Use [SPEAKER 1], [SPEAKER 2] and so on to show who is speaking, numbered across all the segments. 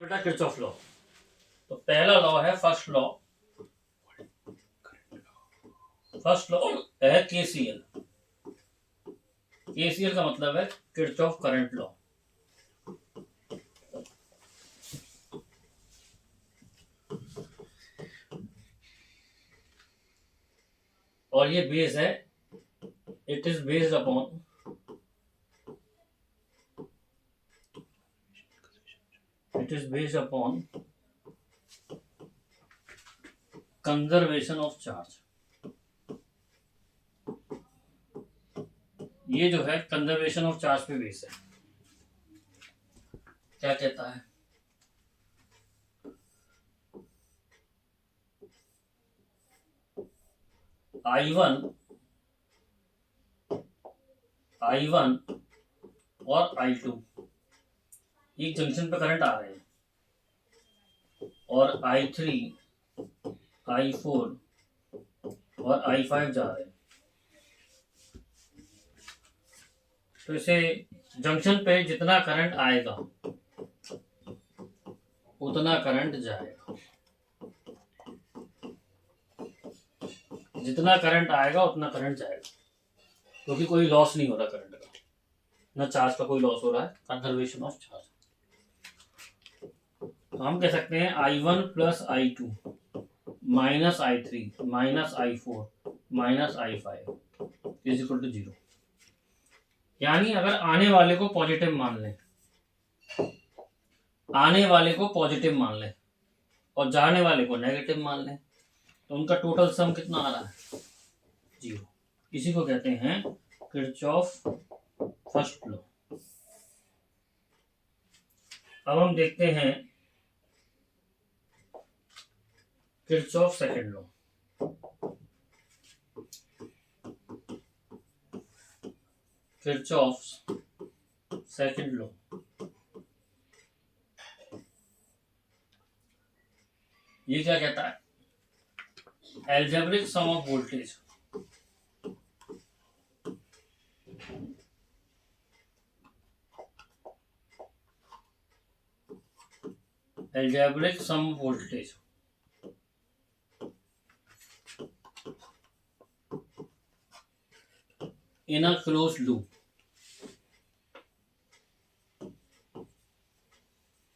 [SPEAKER 1] बेटा Kirchhoff law. तो पहला लॉ है फर्स्ट लॉ है केसीएल। केसीएल का मतलब है किरचॉफ करंट लॉ। और ये बेस है, it is based upon conservation of charge. ये जो है कंजर्वेशन ऑफ चार्ज पे बेस है। क्या कहता है? I1 और I2 एक जंक्शन पे करंट आ रहे हैं और I3 I4 और I5 जा रहे हैं। तो इसे जंक्शन पे जितना करंट आएगा उतना करंट जाएगा, जितना करंट आएगा उतना करंट जाएगा, क्योंकि कोई लॉस नहीं हो रहा करंट का, ना चार्ज का कोई लॉस हो रहा है, कंजर्वेशन ऑफ चार्ज। तो हम कह सकते हैं I1 plus I2 minus I3 minus I4 minus I5 is equal to 0। यानी अगर आने वाले को पॉजिटिव मान लें, और जाने वाले को नेगेटिव मान लें, तो उनका टोटल सम कितना आ रहा है? 0। इसी को कहते हैं किरचॉफ फर्स्ट लॉ। अब हम देखते हैं Kirchhoff second law. Kirchhoff second law ये क्या कहता है? Algebraic sum of voltage in a closed loop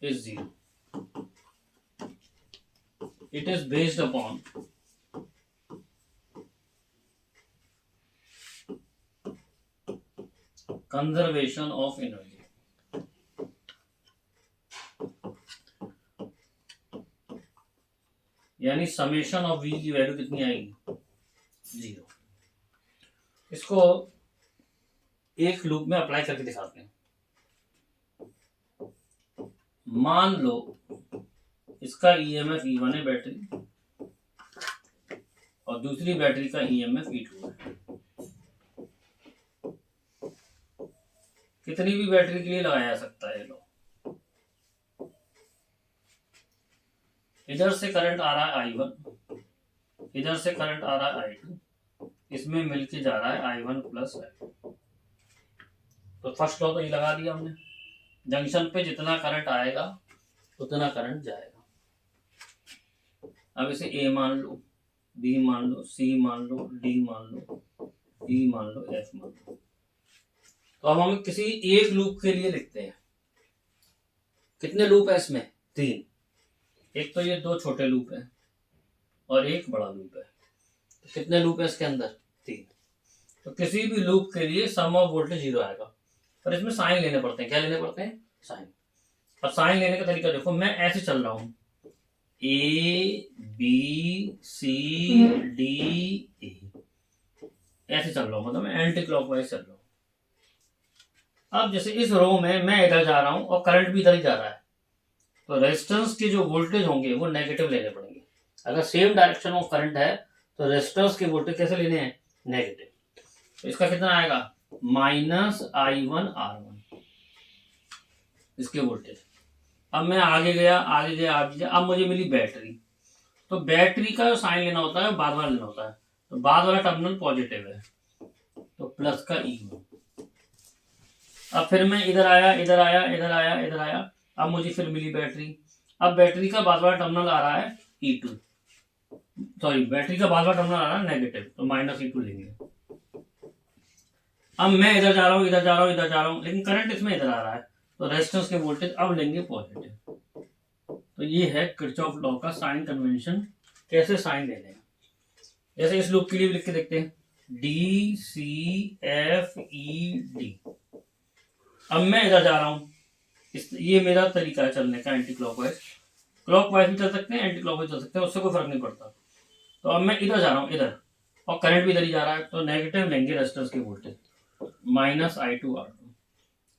[SPEAKER 1] is 0. It is based upon conservation of energy. यानी समेशन ऑफ V की वैल्यू कितनी आएगी? 0। इसको एक लूप में अप्लाई करके दिखाते हैं। मान लो इसका EMF E1 है बैटरी, और दूसरी बैटरी का EMF E2 है। कितनी भी बैटरी के लिए लगाया जा सकता है। लो, इधर से करंट आ रहा है I1, इधर से करंट आ रहा है I2, इसमें मिलके जा रहा है I1 प्लस I2। तो फर्स्ट लॉ तो ये लगा दिया हमने, जंक्शन पे जितना करंट आएगा उतना करंट जाएगा। अब इसे A मान लो, B मान लो, C मान लो, D मान लो, E मान लो, F मान लो। तो अब हम किसी एक लूप के लिए लिखते हैं। कितने लूप है इसमें? 3। एक तो ये 2 छोटे लूप है और एक बड़ा लूप है। तो कितने लूप है इसके अंदर? 3। तो किसी भी लूप के लिए सम ऑफ वोल्टेज 0 आएगा, पर इसमें साइन लेने पड़ते हैं। क्या लेने पड़ते हैं? साइन। और साइन लेने का तरीका देखो, मैं ऐसे चल रहा हूं, A B C D E, ऐसे चल रहा हूं, मतलब मैं एंटी क्लॉकवाइज चल रहा हूं। अब जैसे इस रो में मैं इधर जा रहा हूं और करंट भी इधर ही जा रहा है, तो रेजिस्टेंस के जो वोल्टेज होंगे वो नेगेटिव लेने पड़ेंगे। अगर सेम डायरेक्शन ऑफ करंट है तो रेजिस्टेंस के वोल्टेज कैसे लेने हैं? नेगेटिव। तो इसका कितना आएगा? -I1R1 इसके वोल्टेज। अब मैं आगे गया, अब मुझे मिली बैटरी। तो बैटरी का साइन लेना होता है, बाद वाला लेना होता है। तो बाद वाला टर्मिनल पॉजिटिव है, तो प्लस का E1। अब फिर मैं इधर आया, अब मुझे फिर मिली बैटरी। अब बैटरी का बाद वाला टर्मिनल आ रहा है E2, सॉरी बैटरी का बाद वाला टर्मिनल आ रहा है नेगेटिव, तो -E2 लेंगे। अब मैं इधर जा रहा हूँ, इधर जा रहा हूँ, इधर जा रहा हूँ, लेकिन करंट इसमें इधर आ रहा है, तो रेजिस्टेंस के वोल्टेज अब लेंगे पॉजिटिव। तो ये है किरचॉफ लॉ का साइन कन्वेंशन, कैसे साइन लेने हैं। जैसे इस लूप के लिए भी लिख के देखते हैं, DCFED। अब मैं इधर जा रहा हूँ, ये मेरा तरीका है चलने का एंटी क्लॉकवाइज, क्लॉकवाइज भी चल सकते हैं, एंटी क्लॉकवाइज चल सकते हैं, उससे कोई फर्क नहीं पड़ता। तो अब मैं इधर जा रहा हूँ, इधर, और करंट भी इधर ही जा रहा है, तो नेगेटिव लेंगे रेजिस्टेंस के वोल्टेज, -I2R2।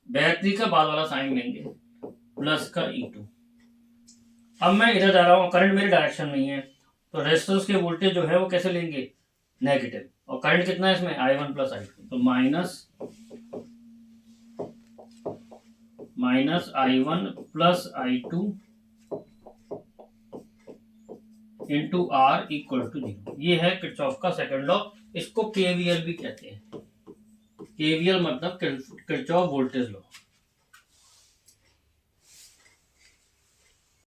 [SPEAKER 1] बैटरी का बाद वाला साइन लेंगे, प्लस का E2। अब मैं इधर जा रहा हूँ, करंट मेरी डायरेक्शन में है, तो रेजिस्टेंस के वोल्टेज जो है वो कैसे लेंगे, नेगेटिव, और करंट कितना है इसमें, I1 + I2, तो -I1 + I2 इंटू R = 0। ये है किरचॉफ का सेकंड लॉ, इसको KVL भी कहते हैं। KVL मतलब किरचॉफ वोल्टेज लॉ।